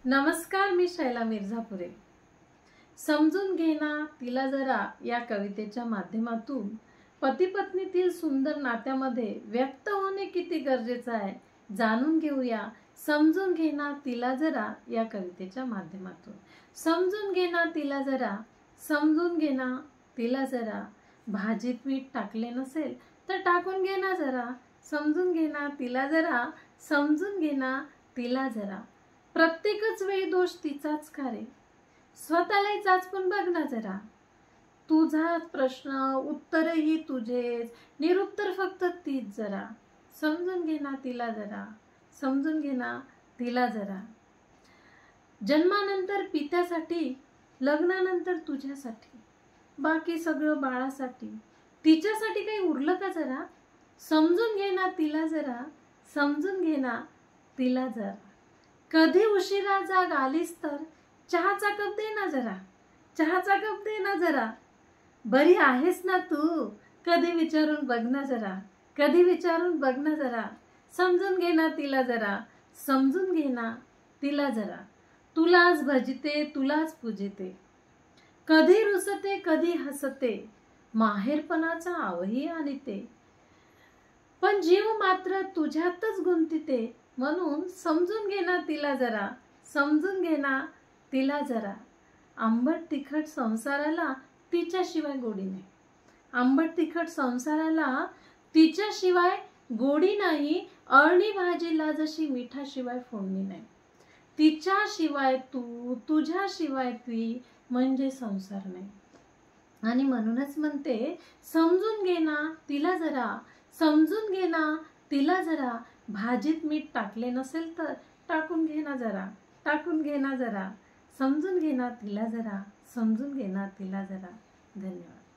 नमस्कार, मी शैला मिर्झापुरे. समजून घे ना तिला जरा या कवितेच्या माध्यमातून पती पत्नीतील सुंदर नात्यामध्ये व्यक्त होणे किती गरजेचं आहे जाणून घेऊया. समजून घे ना तिला जरा या कवितेच्या माध्यमातून. समजून घे ना तिला जरा, समजून घे ना तिला जरा. भाजीत मीठ टाकले नसेल तर टाकून घे ना जरा. समजून घे ना तिला जरा, समजून घे ना तिला जरा. प्रत्येकच वेळी दोष तिचाच का रे? स्वतःलाही चाचपून बघ ना जरा. तुझाच प्रश्न, उत्तरही तुझेच, निरुत्तर फक्त तीच जरा. समजून घे ना तिला जरा, समजून घे ना तिला जरा. जन्मानंतर पित्यासाठी, लग्नानंतर तुझ्यासाठी, बाकी सगळं बाळासाठी. तिच्यासाठी काही उरलं का जरा? समजून घे ना तिला जरा, समजून घे ना तिला जरा. कधी उशिरा जाग आलीस तर चहाचा कप दे ना जरा, चहाचा कप दे ना जरा. बरी आहेस ना तू? कधी विचारून बघ ना जरा, कधी विचारून बघ ना जरा. समजून घे ना तिला जरा, समजून घे ना तिला जरा. तुलाच भजते, तुलाच पूजिते, कधी रुसते कधी हसते, माहेरपणाचा आवही आणते, पण जीव मात्र तुझ्यातच गुंतिते. म्हणून समजून घे ना तिला जरा, समजून घे ना तिला जरा. आंबट तिखट संसाराला तिच्याशिवाय गोडी नाही, आंबट तिखट संसाराला तिच्याशिवाय गोडी नाही. अळणी भाजीला जशी मिठाशिवाय फोडणी नाही. तिच्याशिवाय तू, तुझ्याशिवाय ती म्हणजे संसार नाही. आणि म्हणूनच म्हणते, समजून घे ना तिला जरा, समजून घे ना तिला जरा. भाजीत मीठ टाकले नसेल तर टाकून घे ना जरा, टाकून घे ना जरा. समजून घे ना तिला जरा, समजून घे ना तिला जरा. धन्यवाद.